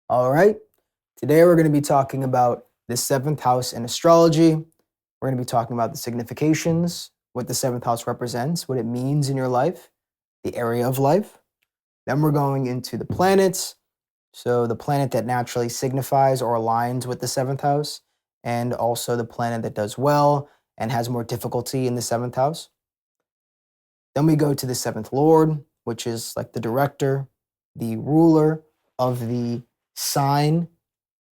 All right. Today we're going to be talking about the seventh house in astrology. We're going to be talking about the significations, what the seventh house represents, what it means in your life, the area of life. Then we're going into the planets. So the planet that naturally signifies or aligns with the seventh house, and also the planet that does well and has more difficulty in the seventh house. Then we go to the seventh lord, which is like the director, the ruler of the sign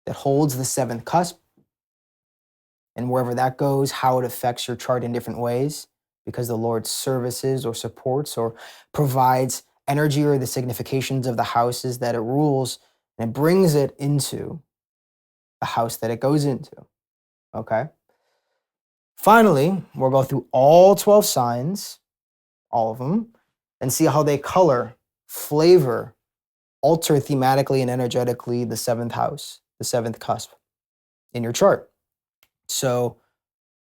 that holds the seventh cusp, and wherever that goes, how it affects your chart in different ways, because the Lord services or supports or provides energy or the significations of the houses that it rules, and it brings it into the house that it goes into. Okay. Finally, we'll go through all 12 signs, all of them, and see how they color, flavor, alter thematically and energetically the seventh house, the seventh cusp in your chart. So,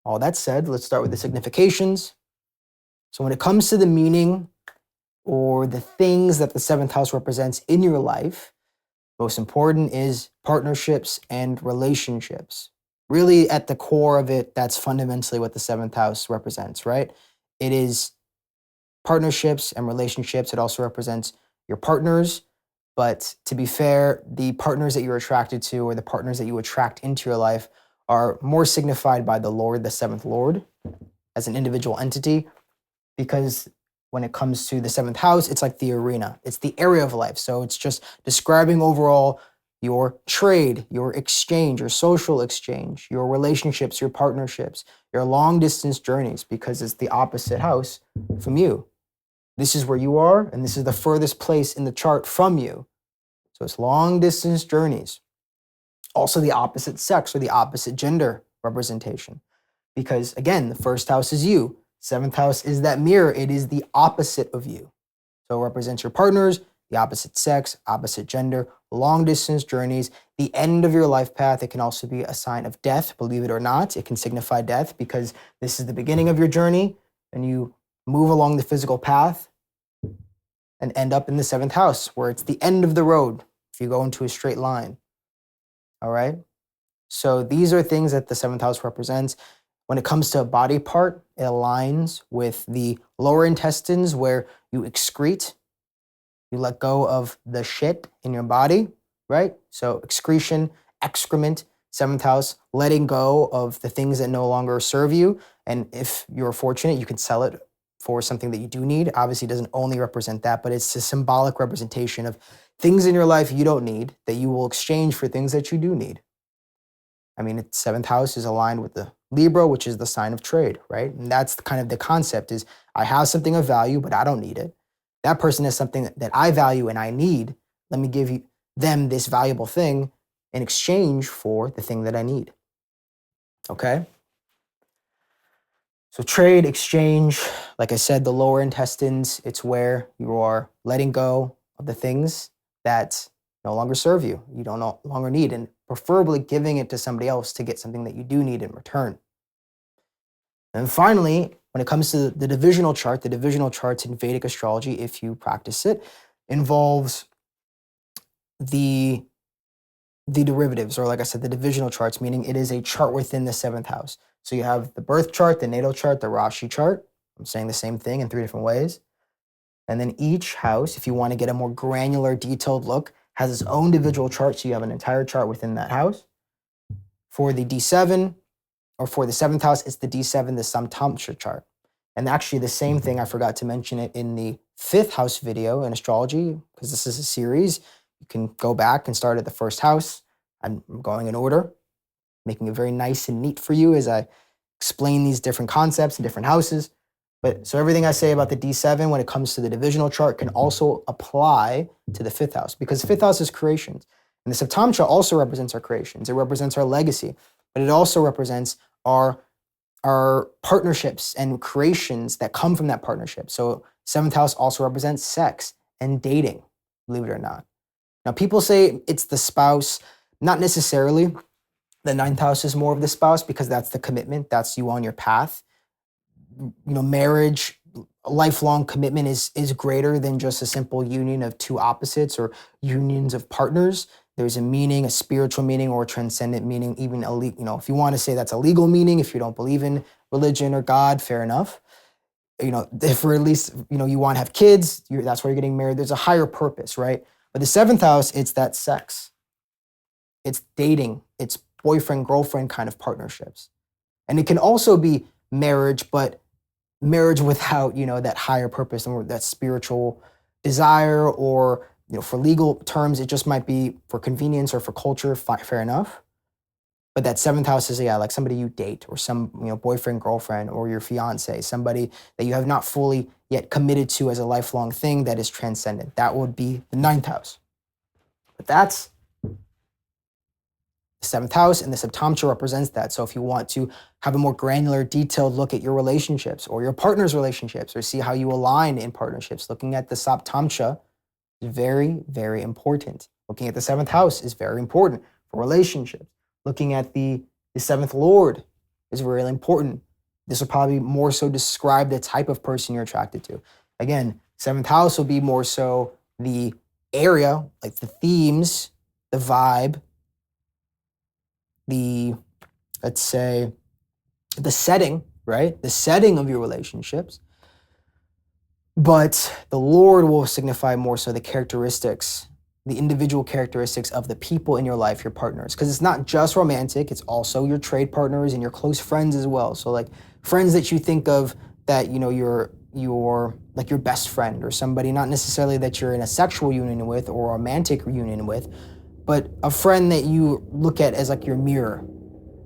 all that said, let's start with the significations. So, when it comes to the meaning or the things that the seventh house represents in your life, most important is partnerships and relationships. Really, at the core of it, that's fundamentally what the seventh house represents, right? It is partnerships and relationships. It also represents your partners. But to be fair, the partners that you're attracted to or the partners that you attract into your life are more signified by the Lord, the seventh Lord, as an individual entity, because when it comes to the seventh house, it's like the arena, it's the area of life. So it's just describing overall your trade, your exchange, your social exchange, your relationships, your partnerships, your long distance journeys, because it's the opposite house from you. This is where you are, and this is the furthest place in the chart from you. So it's long distance journeys. Also, the opposite sex or the opposite gender representation. Because again, the first house is you, seventh house is that mirror, it is the opposite of you. So it represents your partners, the opposite sex, opposite gender, long distance journeys, the end of your life path. It can also be a sign of death, believe it or not. It can signify death because this is the beginning of your journey and you move along the physical path and end up in the seventh house where it's the end of the road if you go into a straight line. All right. So these are things that the seventh house represents. When it comes to a body part, it aligns with the lower intestines where you excrete, you let go of the shit in your body, right? So excretion, excrement, seventh house, letting go of the things that no longer serve you. And if you're fortunate, you can sell it for something that you do need. Obviously, it doesn't only represent that, but it's a symbolic representation of things in your life you don't need that you will exchange for things that you do need. I mean, its seventh house is aligned with the Libra, which is the sign of trade, right? And that's kind of the concept is I have something of value, but I don't need it. That person has something that I value and I need. Let me give them this valuable thing in exchange for the thing that I need. Okay? So trade, exchange, like I said, the lower intestines, it's where you are letting go of the things that no longer serve you, you don't no longer need, and preferably giving it to somebody else to get something that you do need in return. And finally, when it comes to the divisional chart, the divisional charts in Vedic astrology, if you practice it, involves the derivatives, or like I said, the divisional charts, meaning it is a chart within the seventh house. So you have the birth chart, the natal chart, the Rashi chart. I'm saying the same thing in 3 different ways. And then each house, if you want to get a more granular, detailed look, has its own individual chart. So you have an entire chart within that house. For the D7, or for the seventh house, it's the D7, the Samtamtra chart. And actually the same thing, I forgot to mention it in the 5th house video in astrology, because this is a series. You can go back and start at the first house. I'm going in order, making it very nice and neat for you as I explain these different concepts in different houses. But so everything I say about the D7 when it comes to the divisional chart can also apply to the 5th house, because 5th house is creations. And the Saptamtra also represents our creations. It represents our legacy, but it also represents our partnerships and creations that come from that partnership. So 7th house also represents sex and dating, believe it or not. Now, people say it's the spouse, not necessarily. The 9th house is more of the spouse because that's the commitment. That's you on your path. Marriage, lifelong commitment is greater than just a simple union of two opposites or unions of partners. There's a meaning, a spiritual meaning or a transcendent meaning, even if you want to say that's a legal meaning, if you don't believe in religion or God, fair enough. If or at least, you want to have kids, that's why you're getting married. There's a higher purpose, right? But the seventh house, it's that sex. It's dating, it's boyfriend, girlfriend kind of partnerships. And it can also be marriage, but marriage without, that higher purpose or that spiritual desire, or, for legal terms, it just might be for convenience or for culture, fair enough. But that seventh house is, like somebody you date, or some, boyfriend, girlfriend, or your fiance, somebody that you have not fully yet committed to as a lifelong thing that is transcendent. That would be the ninth house. But that's the seventh house, and the Saptamcha represents that. So if you want to have a more granular, detailed look at your relationships or your partner's relationships, or see how you align in partnerships, looking at the Saptamcha is very, very important. Looking at the seventh house is very important for relationships. Looking at the seventh lord is really important. This will probably more so describe the type of person you're attracted to. Again, seventh house will be more so the area, like the themes, the vibe, let's say, the setting, right? The setting of your relationships. But the Lord will signify more so the characteristics, the individual characteristics of the people in your life, your partners. Because it's not just romantic, it's also your trade partners and your close friends as well. So like friends that you think of that, you're like your best friend, or somebody not necessarily that you're in a sexual union with or a romantic union with, but a friend that you look at as like your mirror.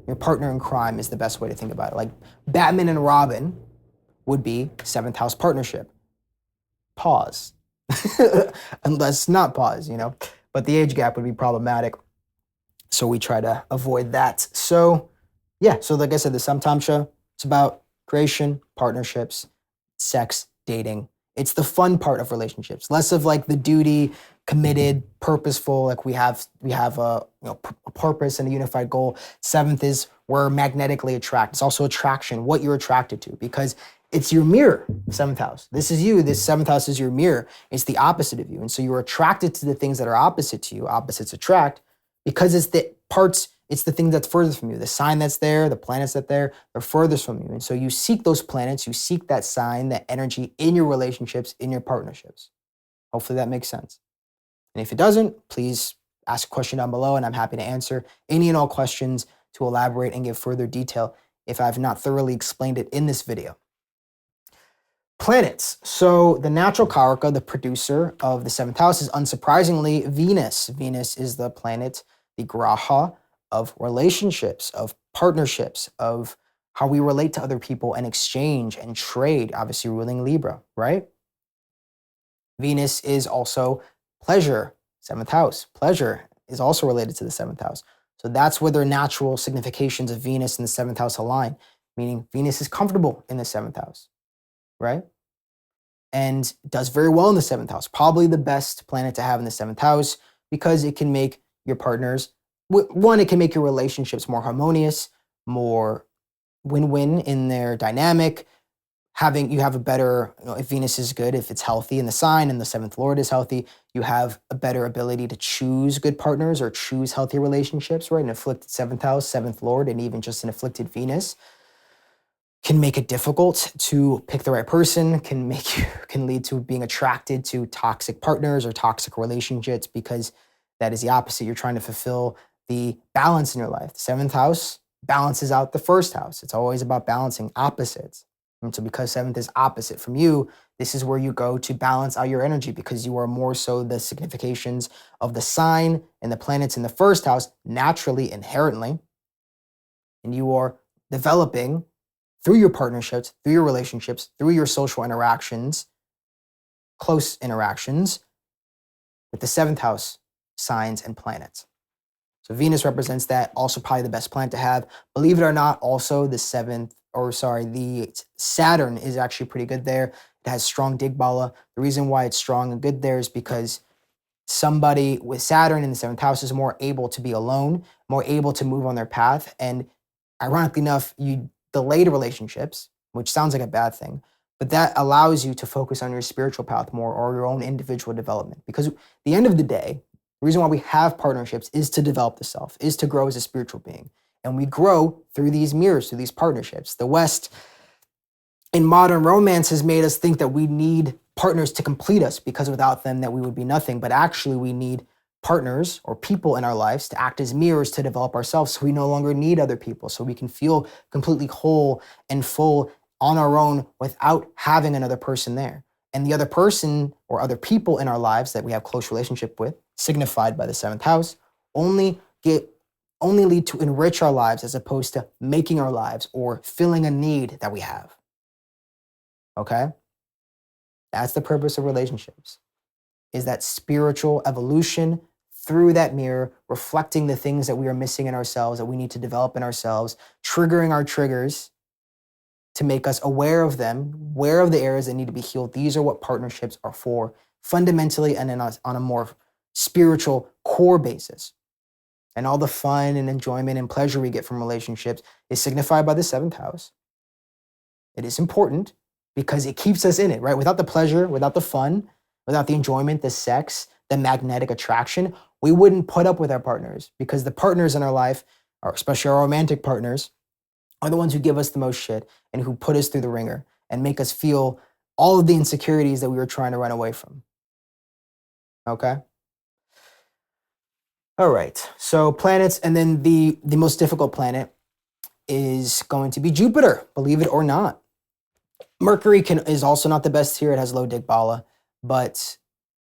Your partner in crime is the best way to think about it. Like Batman and Robin would be seventh house partnership. Pause. Unless not pause, but the age gap would be problematic. So we try to avoid that. So yeah, so like I said, the Saptamcha, it's about creation, partnerships, sex, dating. It's the fun part of relationships, less of like the duty, committed, purposeful, like we have a purpose and a unified goal. Seventh is we're magnetically attracted. It's also attraction, what you're attracted to, because it's your mirror, seventh house. This is you. This seventh house is your mirror. It's the opposite of you. And so you're attracted to the things that are opposite to you. Opposites attract, because it's the thing that's furthest from you. The sign that's there, the planets that they're furthest from you. And so you seek those planets, you seek that sign, that energy in your relationships, in your partnerships. Hopefully that makes sense. And if it doesn't, please ask a question down below, and I'm happy to answer any and all questions to elaborate and give further detail if I've not thoroughly explained it in this video. Planets. So the natural Karaka, the producer of the seventh house, is unsurprisingly Venus. Venus is the planet, the graha of relationships, of partnerships, of how we relate to other people and exchange and trade, obviously ruling Libra, right? Venus is also pleasure, seventh house. Pleasure is also related to the seventh house. So that's where their natural significations of Venus in the seventh house align, meaning Venus is comfortable in the seventh house, right? And does very well in the seventh house. Probably the best planet to have in the seventh house, because it can make your partners, it can make your relationships more harmonious, more win-win in their dynamic. You have a better, if Venus is good, if it's healthy in the sign and the seventh lord is healthy, you have a better ability to choose good partners or choose healthy relationships, right? An afflicted seventh house, seventh lord, and even just an afflicted Venus can make it difficult to pick the right person, can lead to being attracted to toxic partners or toxic relationships, because that is the opposite. You're trying to fulfill the balance in your life. The seventh house balances out the first house. It's always about balancing opposites. And so because seventh is opposite from you, this is where you go to balance out your energy, because you are more so the significations of the sign and the planets in the first house naturally, inherently. And you are developing through your partnerships, through your relationships, through your social interactions, close interactions with the seventh house signs and planets. So Venus represents that, also probably the best planet to have. Believe it or not, also the Saturn is actually pretty good there. It has strong Digbala. The reason why it's strong and good there is because somebody with Saturn in the seventh house is more able to be alone, more able to move on their path. And ironically enough, you delayed relationships, which sounds like a bad thing, but that allows you to focus on your spiritual path more, or your own individual development. Because at the end of the day, The reason why we have partnerships is to develop the self, is to grow as a spiritual being. And we grow through these mirrors, through these partnerships. The West in modern romance has made us think that we need partners to complete us because without them that we would be nothing. But actually we need partners or people in our lives to act as mirrors to develop ourselves so we no longer need other people, so we can feel completely whole and full on our own without having another person there. And the other person or other people in our lives that we have close relationship with, signified by the seventh house, only lead to enrich our lives as opposed to making our lives or filling a need that we have. Okay? That's the purpose of relationships, is that spiritual evolution through that mirror, reflecting the things that we are missing in ourselves, that we need to develop in ourselves, triggering our triggers to make us aware of them, aware of the areas that need to be healed. These are what partnerships are for, fundamentally and on a more spiritual core basis. And all the fun and enjoyment and pleasure we get from relationships is signified by the seventh house. It is important because it keeps us in it, right? Without the pleasure, without the fun, without the enjoyment, the sex, the magnetic attraction, we wouldn't put up with our partners, because the partners in our life, or especially our romantic partners, are the ones who give us the most shit and who put us through the ringer and make us feel all of the insecurities that we were trying to run away from. Okay? All right, so planets, and then the most difficult planet is going to be Jupiter, believe it or not. Mercury is also not the best here. It has low Digbala, but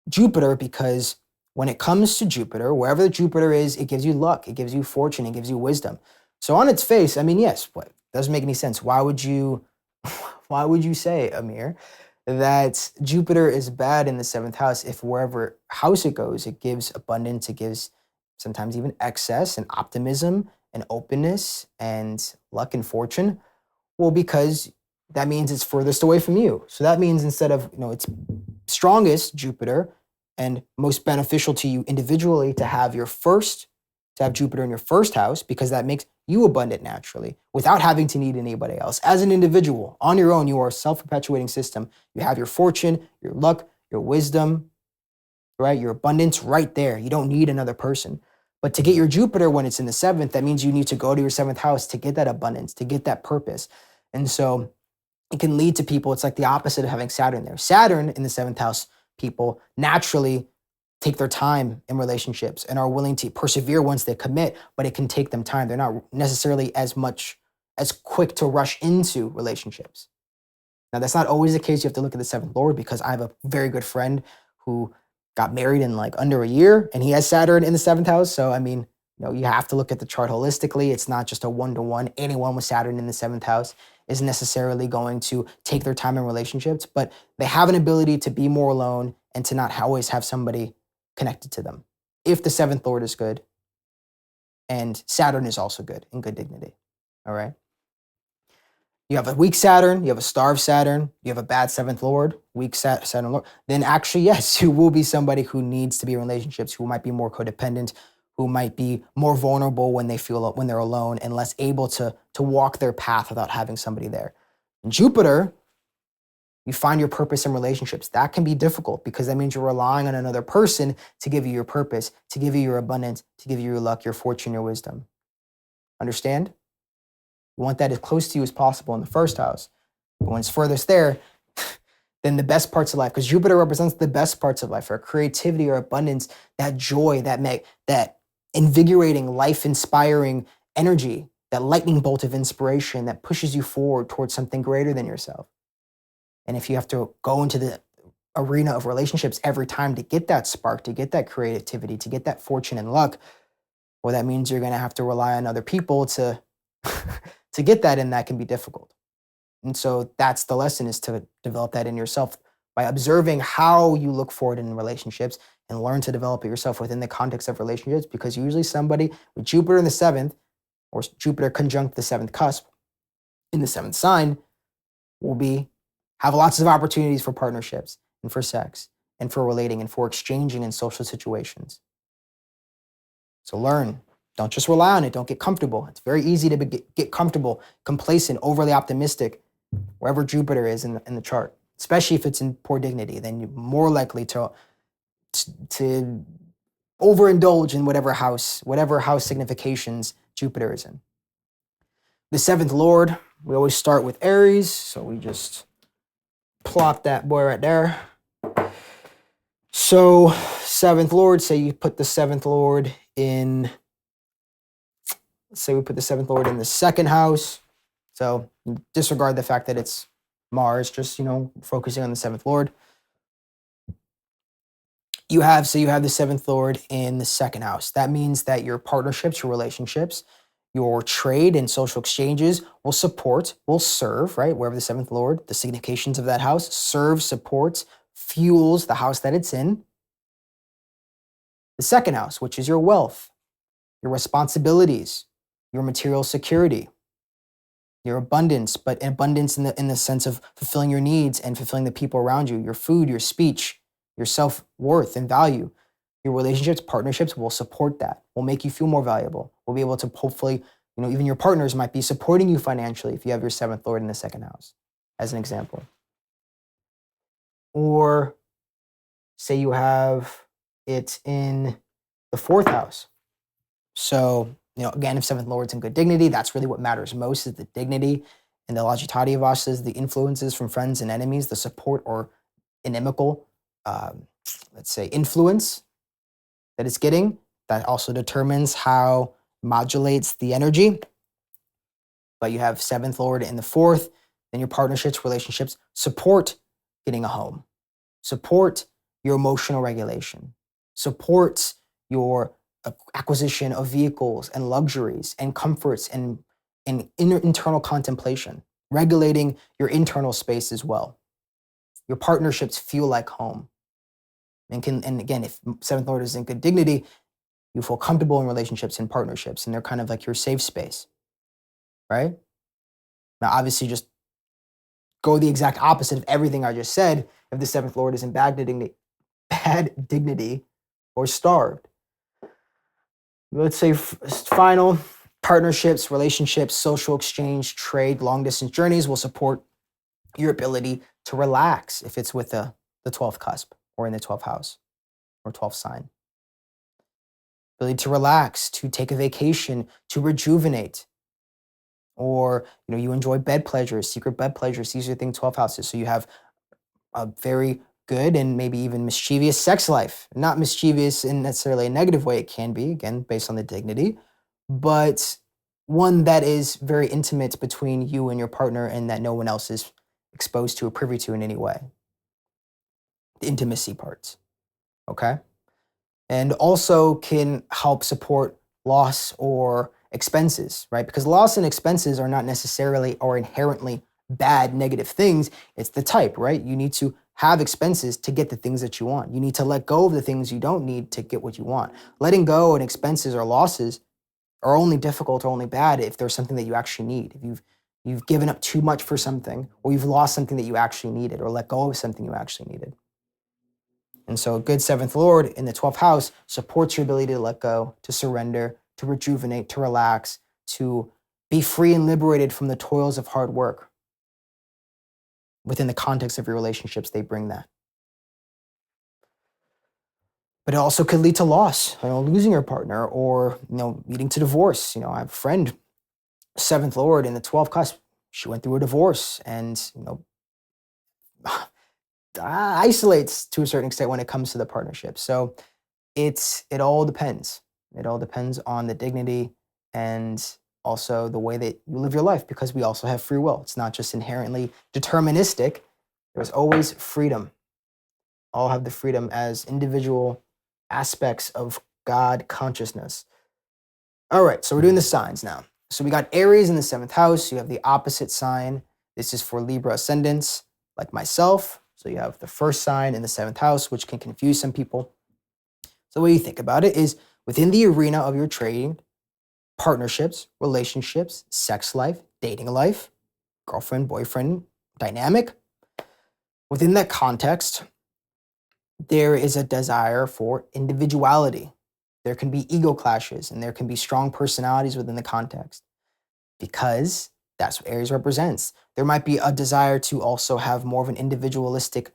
Jupiter, because when it comes to Jupiter, wherever the Jupiter is, it gives you luck, it gives you fortune, it gives you wisdom. So on its face, I mean, yes, what doesn't make any sense. Why would you say, Amir, that Jupiter is bad in the seventh house if wherever house it goes, it gives abundance, it gives sometimes even excess and optimism and openness and luck and fortune? Well, because that means it's furthest away from you. So that means instead of, it's strongest Jupiter and most beneficial to you individually to have Jupiter in your first house, because that makes you abundant naturally without having to need anybody else. As an individual, on your own, you are a self-perpetuating system. You have your fortune, your luck, your wisdom, right? Your abundance right there. You don't need another person. But to get your Jupiter when it's in the seventh, that means you need to go to your seventh house to get that abundance, to get that purpose. And so it can lead to people, it's like the opposite of having Saturn there. Saturn in the seventh house, people naturally take their time in relationships and are willing to persevere once they commit, but it can take them time. They're not necessarily as quick to rush into relationships. Now, that's not always the case. You have to look at the seventh lord, because I have a very good friend who got married in like under a year and he has Saturn in the seventh house. So, I mean, you have to look at the chart holistically. It's not just a one-to-one. Anyone with Saturn in the seventh house is necessarily going to take their time in relationships, but they have an ability to be more alone and to not always have somebody connected to them, if the seventh lord is good and Saturn is also good in good dignity. All right. You have a weak Saturn, you have a starved Saturn, you have a bad seventh lord, weak Saturn lord, then actually, yes, you will be somebody who needs to be in relationships, who might be more codependent, who might be more vulnerable when they're alone and less able to walk their path without having somebody there. In Jupiter, you find your purpose in relationships. That can be difficult because that means you're relying on another person to give you your purpose, to give you your abundance, to give you your luck, your fortune, your wisdom. Understand? You want that as close to you as possible in the first house. But when it's furthest there, then the best parts of life, because Jupiter represents the best parts of life, our creativity, our abundance, that joy, that invigorating, life-inspiring energy, that lightning bolt of inspiration that pushes you forward towards something greater than yourself. And if you have to go into the arena of relationships every time to get that spark, to get that creativity, to get that fortune and luck, well, that means you're going to have to rely on other people to get that, and that can be difficult. And so that's the lesson, is to develop that in yourself by observing how you look forward in relationships and learn to develop it yourself within the context of relationships, because usually somebody with Jupiter in the seventh, or Jupiter conjunct the seventh cusp in the seventh sign, will have lots of opportunities for partnerships and for sex and for relating and for exchanging in social situations. So learn. Don't just rely on it. Don't get comfortable. It's very easy to get comfortable, complacent, overly optimistic, wherever Jupiter is in the chart, especially if it's in poor dignity. Then you're more likely to overindulge in whatever house significations Jupiter is in. The seventh lord, we always start with Aries, so we just plop that boy right there. So seventh lord, say you put the seventh lord in, let's say we put the seventh lord in the second house. So disregard the fact that it's Mars, just, focusing on the seventh lord. You have the seventh lord in the second house. That means that your partnerships, your relationships, your trade and social exchanges will serve, right? Wherever the seventh lord, the significations of that house, serves, supports, fuels the house that it's in. The second house, which is your wealth, your responsibilities, your material security, your abundance, but abundance in the sense of fulfilling your needs and fulfilling the people around you, your food, your speech, your self-worth and value. Your relationships, partnerships will support that, will make you feel more valuable. Will be able to hopefully, even your partners might be supporting you financially if you have your seventh lord in the second house, as an example. Or say you have it in the fourth house. So, again, if seventh lord's in good dignity, that's really what matters most, is the dignity and the logitati of us, the influences from friends and enemies, the support or inimical, let's say, influence that it's getting. That also determines how modulates the energy. But you have seventh lord in the fourth, then your partnerships, relationships support getting a home, support your emotional regulation, supports your acquisition of vehicles and luxuries and comforts and internal contemplation, regulating your internal space as well. Your partnerships feel like home. And again, if seventh lord is in good dignity, you feel comfortable in relationships and partnerships, and they're kind of like your safe space, right? Now, obviously, just go the exact opposite of everything I just said if the seventh lord is in bad dignity or starved. Let's say final partnerships, relationships, social exchange, trade, long distance journeys will support your ability to relax if it's with the 12th cusp or in the 12th house or 12th sign. Ability to relax, to take a vacation, to rejuvenate. Or, you enjoy bed pleasures, secret bed pleasures. These are things 12 houses. So you have a very good and maybe even mischievous sex life. Not mischievous in necessarily a negative way. It can be, again, based on the dignity, but one that is very intimate between you and your partner and that no one else is exposed to or privy to in any way. The intimacy parts, okay? And also can help support loss or expenses, right? Because loss and expenses are not necessarily or inherently bad, negative things. It's the type, right? You need to have expenses to get the things that you want. You need to let go of the things you don't need to get what you want. Letting go and expenses or losses are only difficult or only bad if there's something that you actually need. If you've given up too much for something, or you've lost something that you actually needed, or let go of something you actually needed. And so a good seventh lord in the 12th house supports your ability to let go, to surrender, to rejuvenate, to relax, to be free and liberated from the toils of hard work. Within the context of your relationships, they bring that. But it also could lead to loss, losing your partner, or leading to divorce. I have a friend, seventh lord in the 12th cusp. She went through a divorce and isolates to a certain extent when it comes to the partnership. So it all depends. It all depends on the dignity and also the way that you live your life, because we also have free will. It's not just inherently deterministic. There's always freedom. All have the freedom as individual aspects of God consciousness. All right, so we're doing the signs now. So we got Aries in the 7th house. You have the opposite sign. This is for Libra ascendants like myself. So you have the first sign in the 7th house, which can confuse some people. So the way you think about it is within the arena of your trading, partnerships, relationships, sex life, dating life, girlfriend, boyfriend dynamic. Within that context, there is a desire for individuality. There can be ego clashes and there can be strong personalities within the context, because that's what Aries represents. There might be a desire to also have more of an individualistic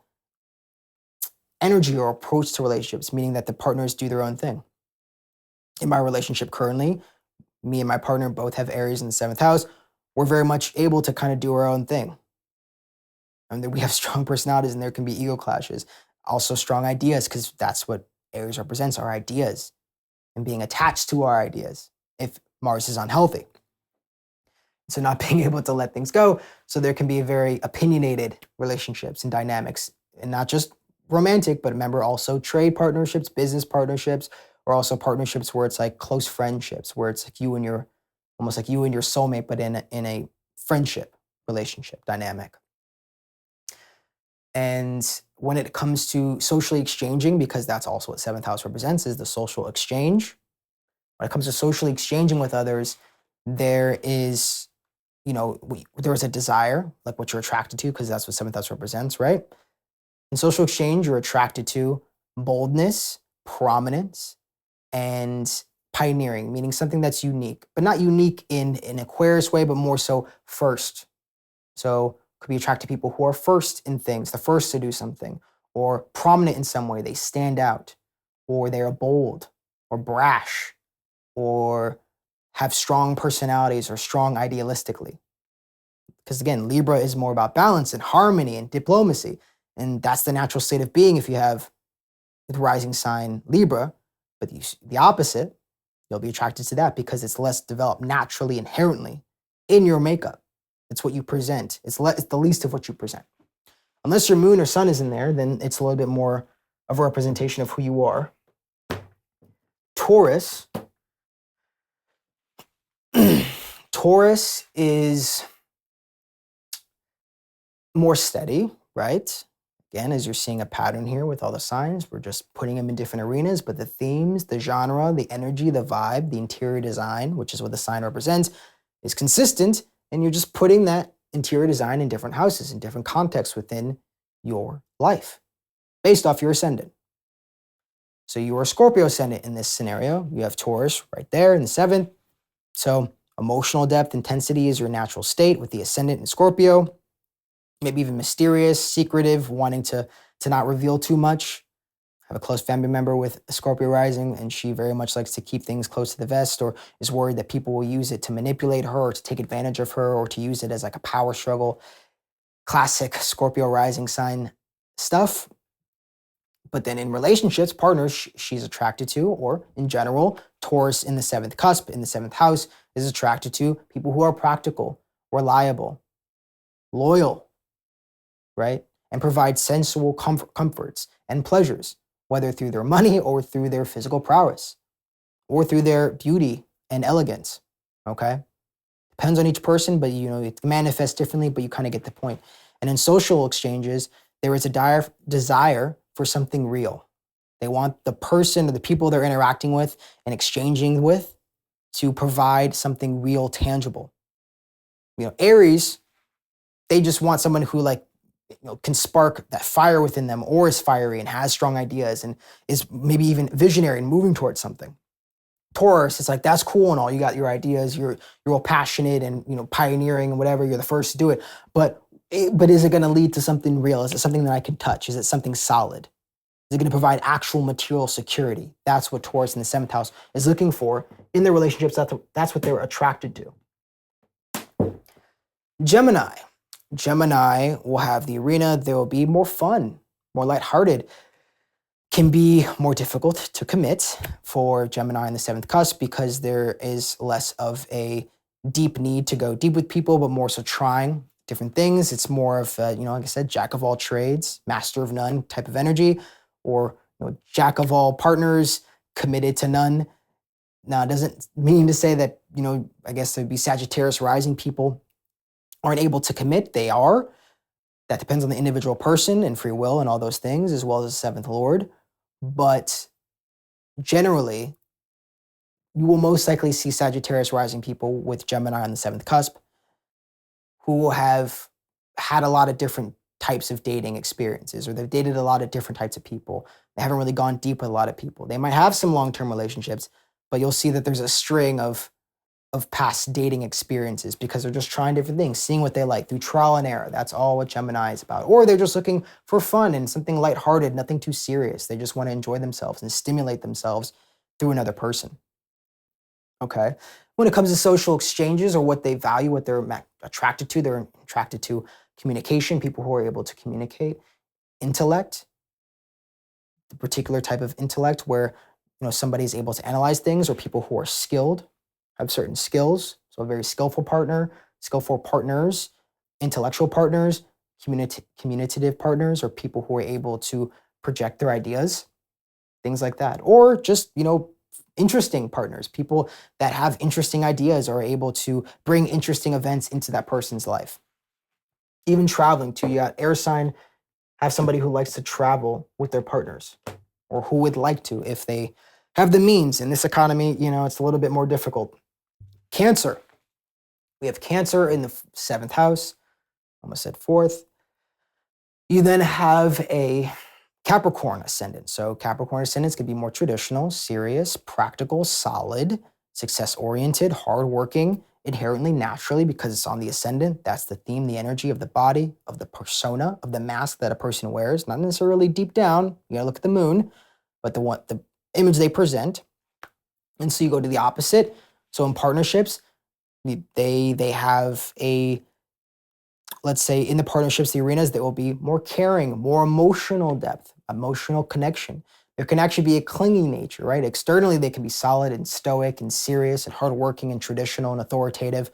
energy or approach to relationships, meaning that the partners do their own thing. in my relationship currently, me and my partner both have Aries in the 7th house. We're very much able to kind of do our own thing. And we have strong personalities and there can be ego clashes. Also strong ideas, because that's what Aries represents, our ideas and being attached to our ideas if Mars is unhealthy. So not being able to let things go. So there can be very opinionated relationships and dynamics, and not just romantic, but remember also trade partnerships, business partnerships, or also partnerships where it's like close friendships, where it's like you and your, almost like you and your soulmate, but in a friendship relationship dynamic. And when it comes to socially exchanging, because that's also what 7th house represents, is the social exchange. When it comes to socially exchanging with others, there is, there is a desire, like what you're attracted to, because that's what 7th house represents, right? In social exchange, you're attracted to boldness, prominence, and pioneering, meaning something that's unique, but not unique in an Aquarius way, but more so first. So could be attracted to people who are first in things, the first to do something, or prominent in some way, they stand out, or they are bold, or brash, or have strong personalities or strong idealistically. Because again, Libra is more about balance and harmony and diplomacy. And that's the natural state of being if you have the rising sign Libra. But the opposite, you'll be attracted to that because it's less developed naturally, inherently in your makeup. It's what you present. It's the least of what you present. Unless your moon or sun is in there, then it's a little bit more of a representation of who you are. Taurus. Taurus is more steady, right? Again, as you're seeing a pattern here with all the signs, we're just putting them in different arenas, but the themes, the genre, the energy, the vibe, the interior design, which is what the sign represents, is consistent, and you're just putting that interior design in different houses, in different contexts within your life, based off your ascendant. So you are Scorpio ascendant in this scenario. You have Taurus right there in the 7th. So emotional depth, intensity is your natural state with the ascendant in Scorpio. Maybe even mysterious, secretive, wanting to not reveal too much. I have a close family member with a Scorpio rising, and she very much likes to keep things close to the vest, or is worried that people will use it to manipulate her or to take advantage of her or to use it as like a power struggle. Classic Scorpio rising sign stuff. But then in relationships, partners she's attracted to, or in general, Taurus in the 7th cusp, in the 7th house, is attracted to people who are practical, reliable, loyal, right? And provide sensual comforts and pleasures, whether through their money or through their physical prowess or through their beauty and elegance, okay? Depends on each person, but it manifests differently, but you kind of get the point. And in social exchanges, there is a dire desire for something real. They want the person or the people they're interacting with and exchanging with to provide something real, tangible. Aries, they just want someone who can spark that fire within them, or is fiery and has strong ideas and is maybe even visionary and moving towards something. Taurus, it's like, that's cool and all. You got your ideas, you're all passionate and pioneering and whatever. You're the first to do it, but is it going to lead to something real? Is it something that I can touch? Is it something solid? Is it going to provide actual material security? That's what Taurus in the 7th house is looking for in their relationships. That's what they're attracted to. Gemini. Gemini will have the arena. They will be more fun, more lighthearted. Can be more difficult to commit for Gemini in the 7th cusp because there is less of a deep need to go deep with people, but more so trying different things. It's more of, like I said, jack of all trades, master of none type of energy, or jack of all partners, committed to none. Now, it doesn't mean to say that, I guess there'd be Sagittarius rising people aren't able to commit. They are. That depends on the individual person and free will and all those things, as well as the 7th Lord. But generally, you will most likely see Sagittarius rising people with Gemini on the 7th cusp who will have had a lot of different types of dating experiences, or they've dated a lot of different types of people. They haven't really gone deep with a lot of people. They might have some long-term relationships, but you'll see that there's a string of past dating experiences because they're just trying different things, seeing what they like through trial and error. That's all what Gemini is about. Or they're just looking for fun and something lighthearted, nothing too serious. They just want to enjoy themselves and stimulate themselves through another person. Okay. When it comes to social exchanges or what they value, what they're attracted to communication, people who are able to communicate, intellect, the particular type of intellect where somebody is able to analyze things, or people who are skilled, have certain skills. So a very skillful partner, skillful partners, intellectual partners, communicative partners, or people who are able to project their ideas, things like that. Or just, interesting partners, people that have interesting ideas or are able to bring interesting events into that person's life. Even traveling too, you got air sign, have somebody who likes to travel with their partners, or who would like to if they have the means. In this economy, it's a little bit more difficult. Cancer. We have Cancer in the seventh house. Almost said fourth. You then have a Capricorn ascendant. So Capricorn ascendants can be more traditional, serious, practical, solid, success-oriented, hardworking, inherently, naturally, because it's on the ascendant. That's the theme, the energy of the body, of the persona, of the mask that a person wears. Not necessarily deep down. You gotta look at the moon, but the image they present. And so you go to the opposite. So in partnerships, they have a, let's say in the partnerships, the arenas, they will be more caring, more emotional depth, emotional connection. There can actually be a clingy nature, right? Externally, they can be solid and stoic and serious and hardworking and traditional and authoritative,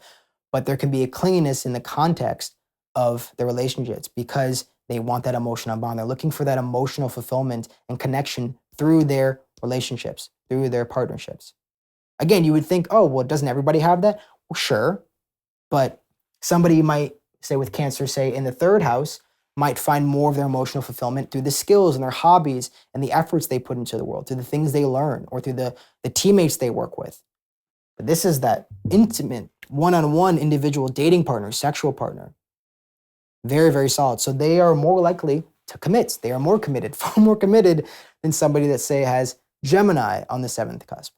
but there can be a clinginess in the context of the relationships because they want that emotional bond. They're looking for that emotional fulfillment and connection through their relationships, through their partnerships. Again, you would think, oh, well, doesn't everybody have that? Well, sure. But somebody might say with Cancer, say in the third house, might find more of their emotional fulfillment through the skills and their hobbies and the efforts they put into the world, through the things they learn, or through the teammates they work with. But this is that intimate, one-on-one individual dating partner, sexual partner. Very, very solid. So they are more likely to commit. They are more committed, far more committed than somebody that, say, has Gemini on the seventh cusp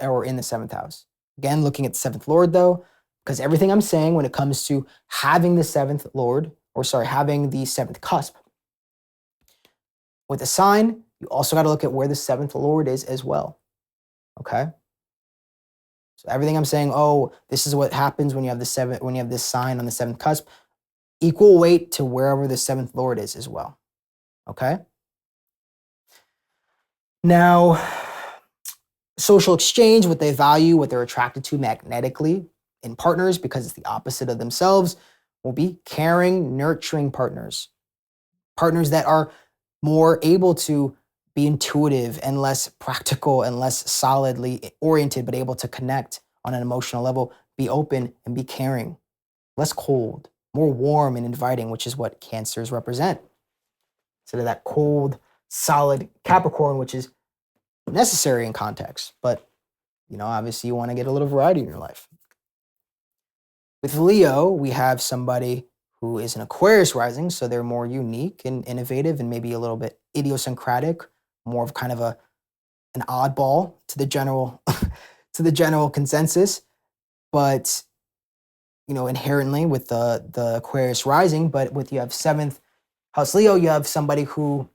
or in the seventh house. Again, looking at the seventh lord, though, because everything I'm saying when it comes to having the seventh lord, having the seventh cusp, with a sign, you also got to look at where the seventh lord is as well. Okay? So everything I'm saying, oh, this is what happens when you have this sign on the seventh cusp, equal weight to wherever the seventh lord is as well. Okay? Now, social exchange, what they value, what they're attracted to magnetically in partners, because it's the opposite of themselves, will be caring, nurturing partners. Partners that are more able to be intuitive and less practical and less solidly oriented, but able to connect on an emotional level, be open and be caring, less cold, more warm and inviting, which is what Cancers represent. Instead of that cold, solid Capricorn, which is necessary in context, but obviously you want to get a little variety in your life. With Leo, we have somebody who is an Aquarius rising, so they're more unique and innovative and maybe a little bit idiosyncratic, more of kind of an oddball to the general to the general consensus. But inherently with the Aquarius rising, but with you have seventh house Leo, you have somebody who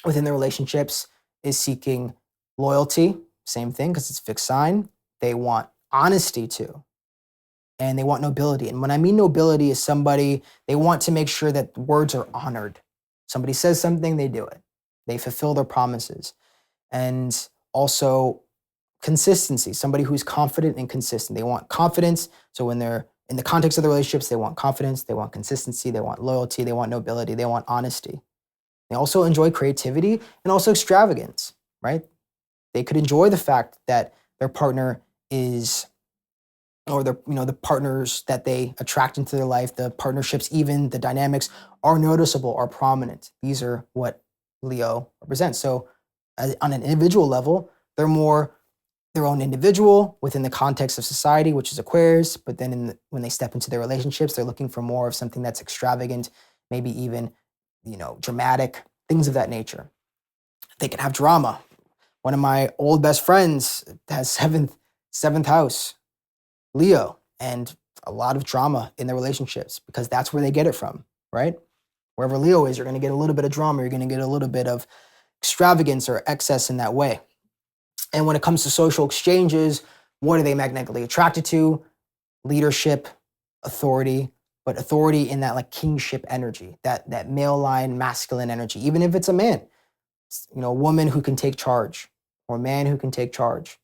within the relationships is seeking loyalty, same thing, because it's fixed sign. They want honesty too. And they want nobility. And when I mean nobility is somebody, they want to make sure that words are honored. Somebody says something, they do it. They fulfill their promises. And also consistency, somebody who's confident and consistent. They want confidence. So when they're in the context of the relationships, they want confidence, they want consistency, they want loyalty, they want nobility, they want honesty. They also enjoy creativity and also extravagance, right? They could enjoy the fact that their partner is, or the partners that they attract into their life, the partnerships, even the dynamics are noticeable, are prominent. These are what Leo represents. So on an individual level, they're more their own individual within the context of society, which is Aquarius. But then when they step into their relationships, they're looking for more of something that's extravagant, maybe even, dramatic, things of that nature. They can have drama. One of my old best friends has seventh house, Leo, and a lot of drama in their relationships because that's where they get it from, right? Wherever Leo is, you're going to get a little bit of drama. You're going to get a little bit of extravagance or excess in that way. And when it comes to social exchanges, what are they magnetically attracted to? Leadership, authority, but authority in that like kingship energy, that male line masculine energy, even if it's a man, a woman who can take charge or a man who can take charge,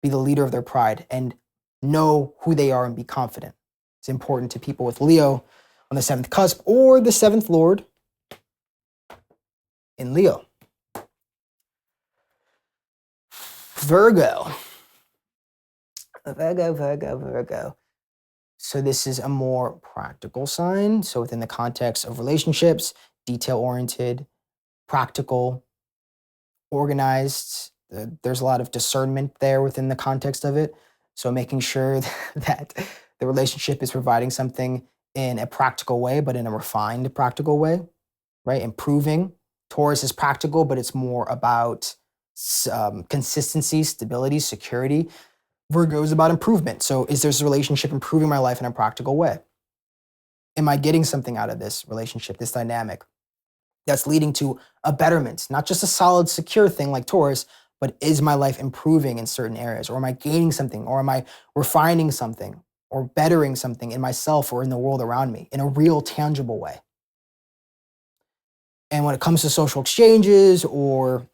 be the leader of their pride and know who they are and be confident. It's important to people with Leo on the seventh cusp or the seventh lord in Leo. Virgo. Virgo. So this is a more practical sign. So within the context of relationships, detail-oriented, practical, organized. There's a lot of discernment there within the context of it. So making sure that the relationship is providing something in a practical way, but in a refined practical way, right? Improving. Taurus is practical, but it's more about consistency, stability, security. Virgo is about improvement. So is this relationship improving my life in a practical way? Am I getting something out of this relationship, this dynamic that's leading to a betterment, not just a solid, secure thing like Taurus, but is my life improving in certain areas? Or am I gaining something? Or am I refining something or bettering something in myself or in the world around me in a real, tangible way? And when it comes to social exchanges or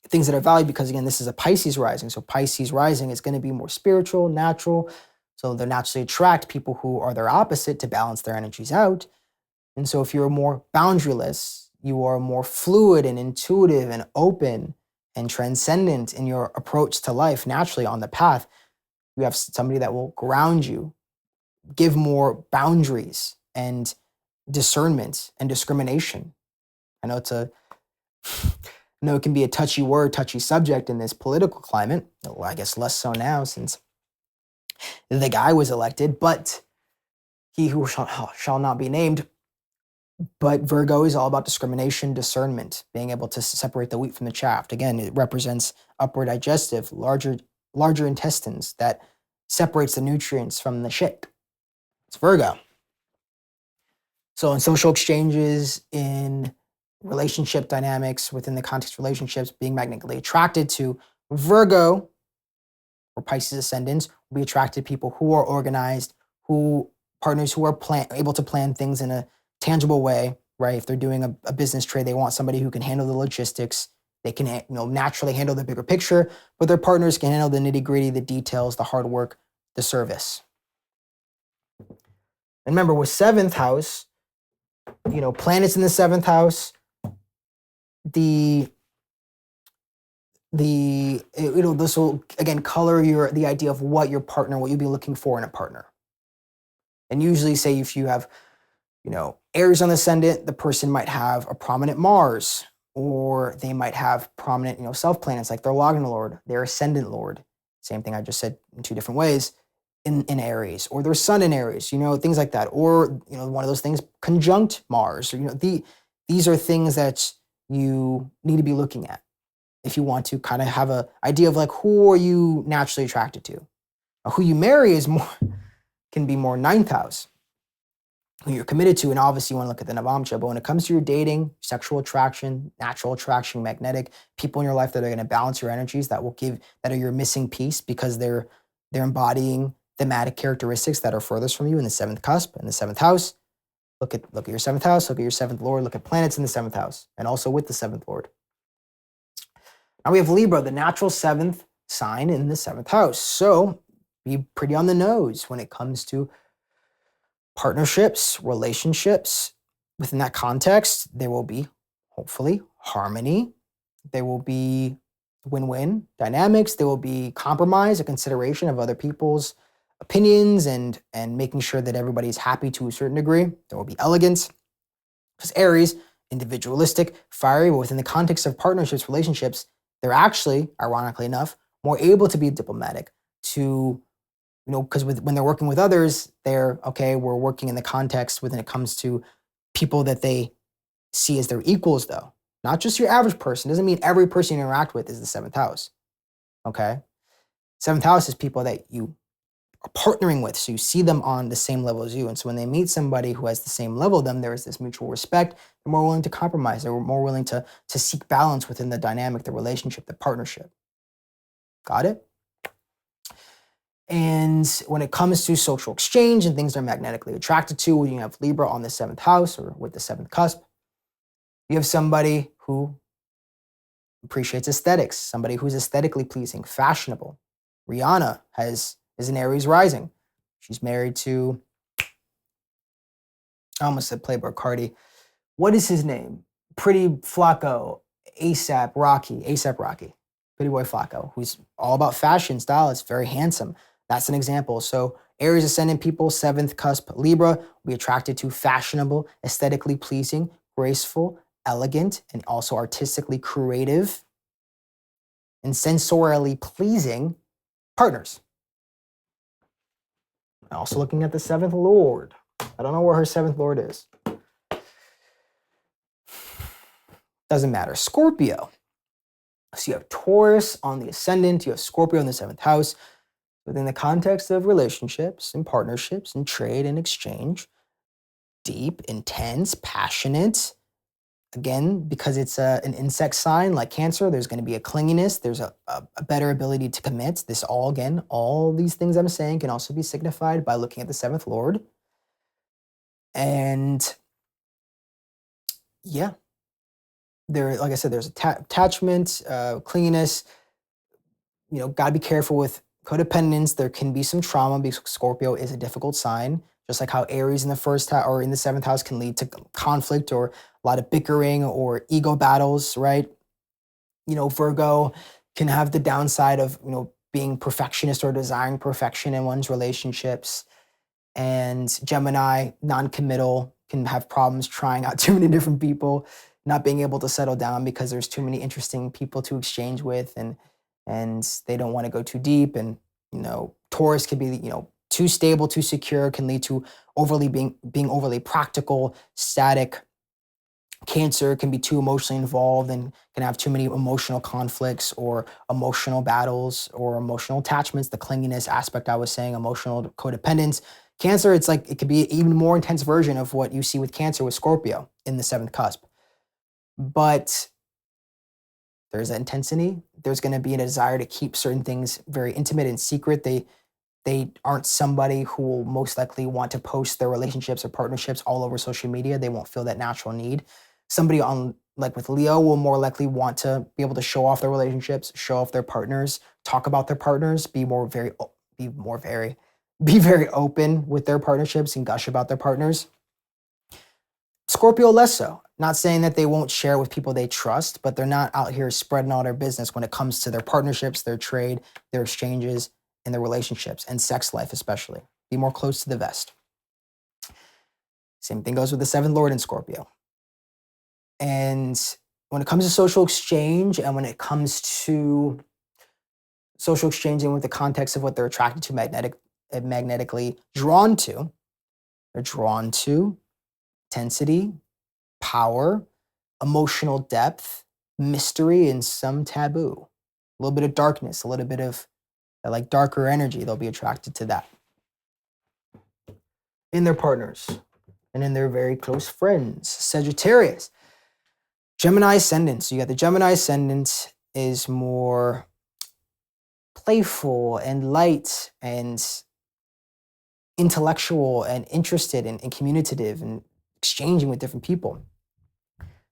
things that are valued, because again, this is a Pisces rising. So Pisces rising is going to be more spiritual, natural. So they naturally attract people who are their opposite to balance their energies out. And so if you're more boundaryless, you are more fluid and intuitive and open and transcendent in your approach to life, naturally on the path, you have somebody that will ground you, give more boundaries and discernment and discrimination. I know it can be a touchy word, touchy subject in this political climate. Well, I guess less so now since the guy was elected, but he who shall not be named. But Virgo is all about discrimination, discernment, being able to separate the wheat from the chaff. Again, it represents upper digestive, larger intestines that separates the nutrients from the shit. It's Virgo. So in social exchanges, in relationship dynamics, within the context of relationships, being magnetically attracted to Virgo or Pisces ascendants will be attracted to people who are organized, partners who are able to plan things in a tangible way, right? If they're doing a business trade, they want somebody who can handle the logistics. They can naturally handle the bigger picture, but their partners can handle the nitty-gritty, the details, the hard work, the service. And remember, with seventh house, planets in the seventh house, this will again color the idea of what you'll be looking for in a partner. And usually, say if you have Aries on the ascendant, the person might have a prominent Mars, or they might have prominent, self-planets like their Lagna Lord, their ascendant Lord. Same thing I just said in two different ways in Aries, or their Sun in Aries, things like that. Or, one of those things conjunct Mars. Or, these are things that you need to be looking at if you want to kind of have an idea of like, who are you naturally attracted to? Who you marry can be more ninth house, who you're committed to, and obviously you want to look at the Navamsha. But when it comes to your dating, sexual attraction, natural attraction, magnetic, people in your life that are going to balance your energies, that are your missing piece because they're embodying thematic characteristics that are furthest from you in the seventh cusp, in the seventh house. Look at your seventh house, look at your seventh lord, look at planets in the seventh house, and also with the seventh lord. Now we have Libra, the natural seventh sign in the seventh house. So be pretty on the nose when it comes to partnerships, relationships. Within that context, there will be, hopefully, harmony. There will be win-win dynamics. There will be compromise, a consideration of other people's opinions and making sure that everybody's happy to a certain degree. There will be elegance. Because Aries, individualistic, fiery, but within the context of partnerships, relationships, they're actually, ironically enough, more able to be diplomatic, to because when they're working with others, we're working in the context when it comes to people that they see as their equals, though. Not just your average person. Doesn't mean every person you interact with is the seventh house, okay? Seventh house is people that you are partnering with, so you see them on the same level as you. And so when they meet somebody who has the same level as them, there is this mutual respect. They're more willing to compromise. They're more willing to seek balance within the dynamic, the relationship, the partnership. Got it? And when it comes to social exchange and things they're magnetically attracted to, when you have Libra on the 7th house or with the 7th cusp, you have somebody who appreciates aesthetics, somebody who's aesthetically pleasing, fashionable. Rihanna is an Aries rising. She's married to, I almost said Playboy Cardi. What is his name? Pretty Flacco, ASAP Rocky, Pretty Boy Flacco, who's all about fashion style. It's very handsome. That's an example. So Aries ascendant people, 7th cusp Libra, will be attracted to fashionable, aesthetically pleasing, graceful, elegant, and also artistically creative and sensorially pleasing partners. Also looking at the 7th Lord. I don't know where her 7th Lord is. Doesn't matter. Scorpio. So you have Taurus on the ascendant, you have Scorpio in the 7th house. Within the context of relationships and partnerships and trade and exchange, deep, intense, passionate. Again, because it's an insect sign like Cancer, there's going to be a clinginess. There's a better ability to commit. This all these things I'm saying can also be signified by looking at the 7th Lord. And yeah, like I said, there's attachment, clinginess. Got to be careful with codependence. There can be some trauma because Scorpio is a difficult sign, just like how Aries in the 1st house or in the 7th house can lead to conflict or a lot of bickering or ego battles, right? Virgo can have the downside of, being perfectionist or desiring perfection in one's relationships. And Gemini, non-committal, can have problems trying out too many different people, not being able to settle down because there's too many interesting people to exchange with, and they don't want to go too deep. And Taurus could be too stable, too secure, can lead to being overly practical, static. Cancer can be too emotionally involved and can have too many emotional conflicts or emotional battles or emotional attachments, the clinginess aspect I was saying, emotional codependence. Cancer, it's like it could be an even more intense version of what you see with Cancer with Scorpio in the 7th cusp. But there's that intensity. There's going to be a desire to keep certain things very intimate and secret. They aren't somebody who will most likely want to post their relationships or partnerships all over social media. They won't feel that natural need. Somebody with Leo will more likely want to be able to show off their relationships, show off their partners, talk about their partners, be very open with their partnerships and gush about their partners. Scorpio less so. Not saying that they won't share with people they trust, but they're not out here spreading all their business when it comes to their partnerships, their trade, their exchanges, and their relationships and sex life especially. Be more close to the vest. Same thing goes with the 7th Lord in Scorpio. And when it comes to social exchange and when it comes to social exchanging with the context of what they're attracted to, magnetically drawn to, they're drawn to intensity, power, emotional depth, mystery, and some taboo. A little bit of darkness, a little bit of darker energy. They'll be attracted to that in their partners and in their very close friends. Sagittarius. Gemini ascendant. So you got the Gemini ascendant is more playful and light and intellectual and interested and communicative and exchanging with different people.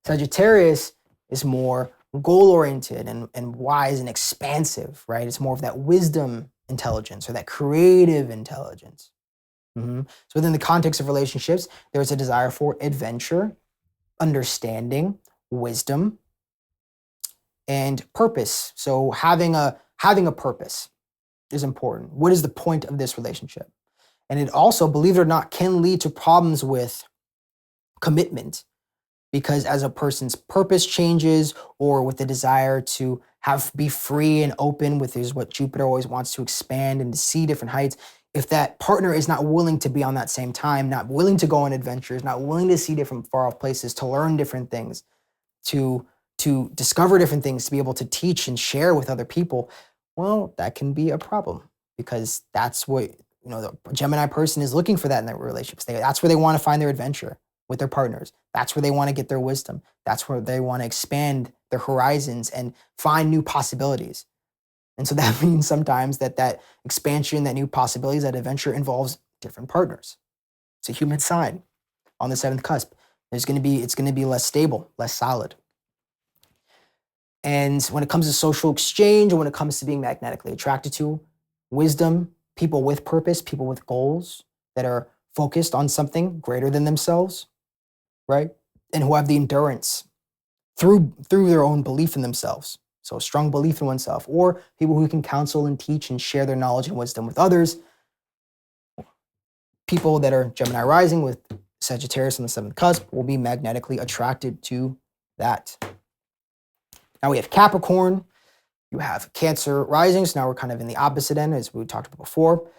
Sagittarius is more goal-oriented and wise and expansive, right? It's more of that wisdom intelligence or that creative intelligence. So within the context of relationships, there's a desire for adventure, understanding, wisdom, and purpose. So having a purpose is important. What is the point of this relationship? And it also, believe it or not, can lead to problems with commitment, because as a person's purpose changes or with the desire to be free and open, with is what Jupiter always wants to expand and to see different heights. If that partner is not willing to be on that same time, not willing to go on adventures, not willing to see different far off places, to learn different things, to discover different things, to be able to teach and share with other people, well, that can be a problem, because that's what, the Gemini person is looking for that in their relationships. That's where they want to find their adventure with their partners. That's where they want to get their wisdom. That's where they want to expand their horizons and find new possibilities. And so that means sometimes that expansion, that new possibilities, that adventure involves different partners. It's a human sign on the seventh cusp. It's going to be less stable, less solid. And when it comes to social exchange, or when it comes to being magnetically attracted to, wisdom, people with purpose, people with goals that are focused on something greater than themselves, right? And who have the endurance through their own belief in themselves. So a strong belief in oneself, or people who can counsel and teach and share their knowledge and wisdom with others. People that are Gemini rising with Sagittarius on the seventh cusp will be magnetically attracted to that. Now we have Capricorn, you have Cancer rising, so now we're kind of in the opposite end as we talked about before.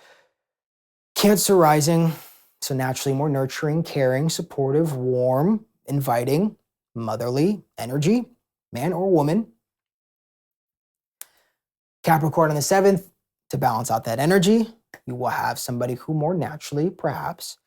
Cancer rising, so naturally more nurturing, caring, supportive, warm, inviting, motherly energy, man or woman. Capricorn on the seventh, to balance out that energy, you will have somebody who more naturally, perhaps,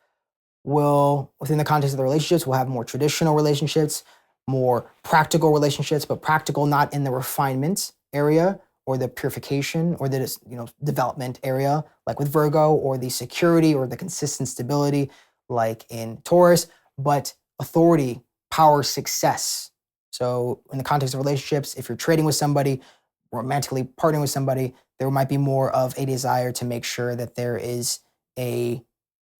will, within the context of the relationships, will have more traditional relationships, more practical relationships, but practical not in the refinement area or the purification or the development area, like with Virgo, or the security or the consistent stability, like in Taurus, but authority, power, success. So in the context of relationships, if you're trading with somebody, romantically partnering with somebody, there might be more of a desire to make sure that there is an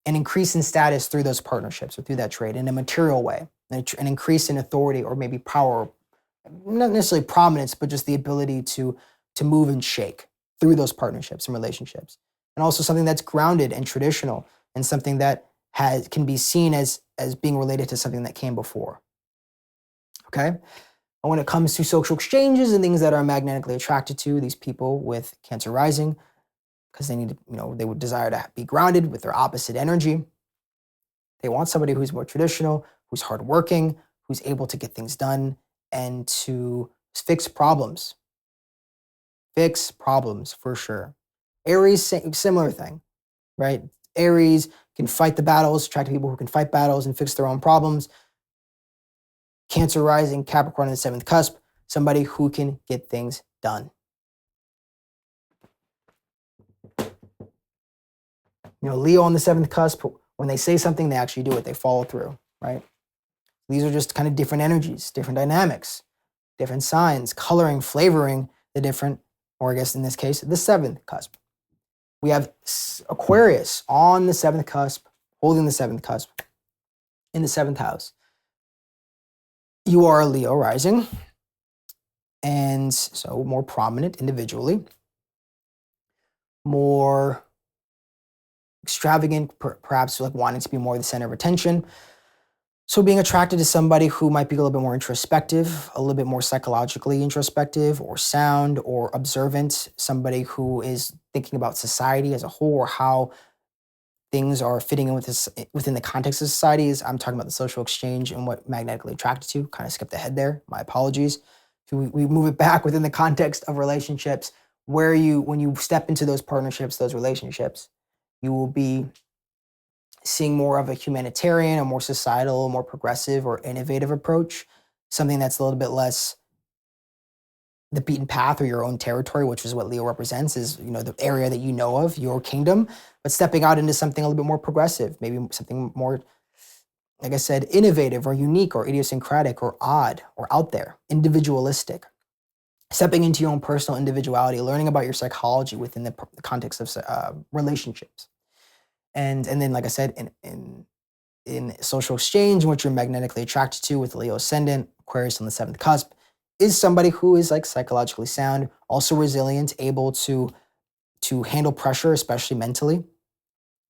increase in status through those partnerships or through that trade in a material way, an increase in authority or maybe power, not necessarily prominence, but just the ability to move and shake through those partnerships and relationships. And also something that's grounded and traditional, and something that can be seen as being related to something that came before. Okay? And when it comes to social exchanges and things that are magnetically attracted to these people with Cancer rising, because they need to, they would desire to be grounded with their opposite energy. They want somebody who's more traditional, who's hardworking, who's able to get things done and to fix problems. Fix problems for sure. Aries, similar thing, right? Aries can fight the battles, attract people who can fight battles and fix their own problems. Cancer rising, Capricorn on the seventh cusp, somebody who can get things done. Leo on the seventh cusp, when they say something, they actually do it. They follow through, right? These are just kind of different energies, different dynamics, different signs, coloring, flavoring the different, or I guess in this case, the seventh cusp. We have Aquarius on the seventh cusp, holding the seventh cusp in the seventh house. You are a Leo rising, and so more prominent individually, more extravagant, perhaps like wanting to be more the center of attention. So being attracted to somebody who might be a little bit more introspective, a little bit more psychologically introspective or sound or observant, somebody who is thinking about society as a whole or how things are fitting in with this within the context of society. I'm talking about the social exchange and what magnetically attracted to. Kind of skipped ahead there. My apologies. So we move it back within the context of relationships, where when you step into those partnerships, those relationships, you will be seeing more of a humanitarian, a more societal, more progressive or innovative approach, something that's a little bit less the beaten path or your own territory, which is what Leo represents, is the area that you know of, your kingdom, but stepping out into something a little bit more progressive, maybe something more, like I said, innovative or unique or idiosyncratic or odd or out there, individualistic. Stepping into your own personal individuality, learning about your psychology within the context of relationships. And then, like I said, in social exchange, which you're magnetically attracted to with Leo ascendant, Aquarius on the seventh cusp, is somebody who is like psychologically sound, also resilient, able to handle pressure, especially mentally.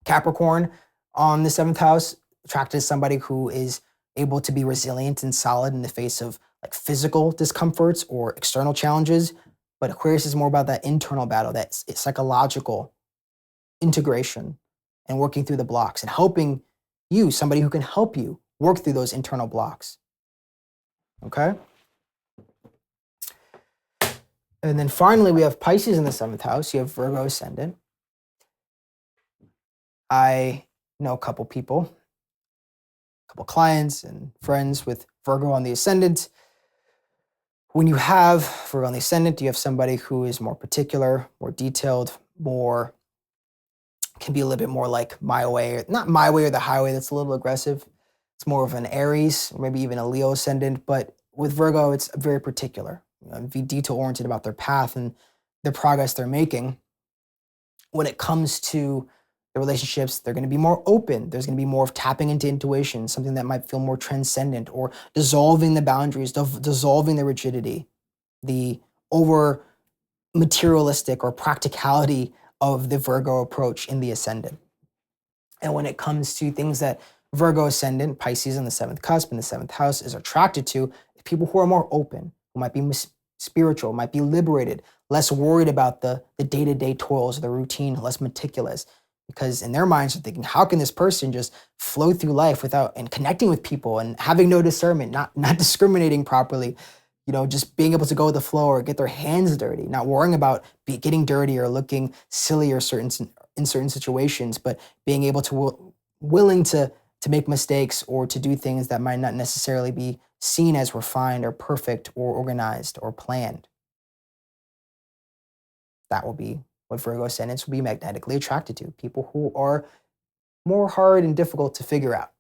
Capricorn on the seventh house, attracted to somebody who is able to be resilient and solid in the face of like physical discomforts or external challenges. But Aquarius is more about that internal battle, that psychological integration and working through the blocks and helping you, somebody who can help you work through those internal blocks. Okay? And then finally, we have Pisces in the seventh house. You have Virgo ascendant. I know a couple people, a couple clients and friends with Virgo on the ascendant When you have Virgo on the ascendant, you have somebody who is more particular, more detailed, can be a little bit more like my way, not my way or the highway, that's a little aggressive. It's more of an Aries, or maybe even a Leo ascendant. But with Virgo, it's very particular, be detail oriented about their path and the progress they're making. When it comes to the relationships, they're going to be more open. There's going to be more of tapping into intuition, something that might feel more transcendent, or dissolving the boundaries, dissolving the rigidity, the over materialistic or practicality of the Virgo approach in the ascendant. And when it comes to things that Virgo ascendant, Pisces in the seventh cusp in the seventh house is attracted to, people who are more open, who might be spiritual, might be liberated, less worried about the day-to-day toils, the routine, less meticulous. Because in their minds, they're thinking, how can this person just flow through life without and connecting with people and having no discernment, not discriminating properly, just being able to go with the flow or get their hands dirty, not worrying about getting dirty or looking silly or in certain situations, but being able to willing to make mistakes or to do things that might not necessarily be seen as refined or perfect or organized or planned. That will be what Virgo ascendants will be magnetically attracted to. People who are more hard and difficult to figure out,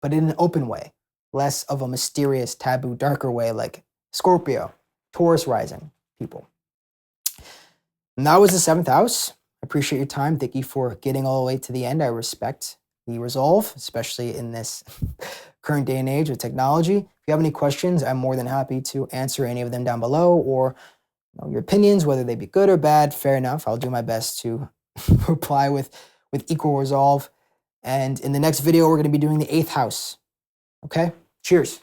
but in an open way, less of a mysterious, taboo, darker way like Scorpio, Taurus rising people. And that was the seventh house. I appreciate your time. Thank you for getting all the way to the end. I respect the resolve, especially in this current day and age of technology. If you have any questions, I'm more than happy to answer any of them down below, or your opinions, whether they be good or bad, fair enough. I'll do my best to reply with equal resolve. And in the next video, we're going to be doing the eighth house. Okay? Cheers.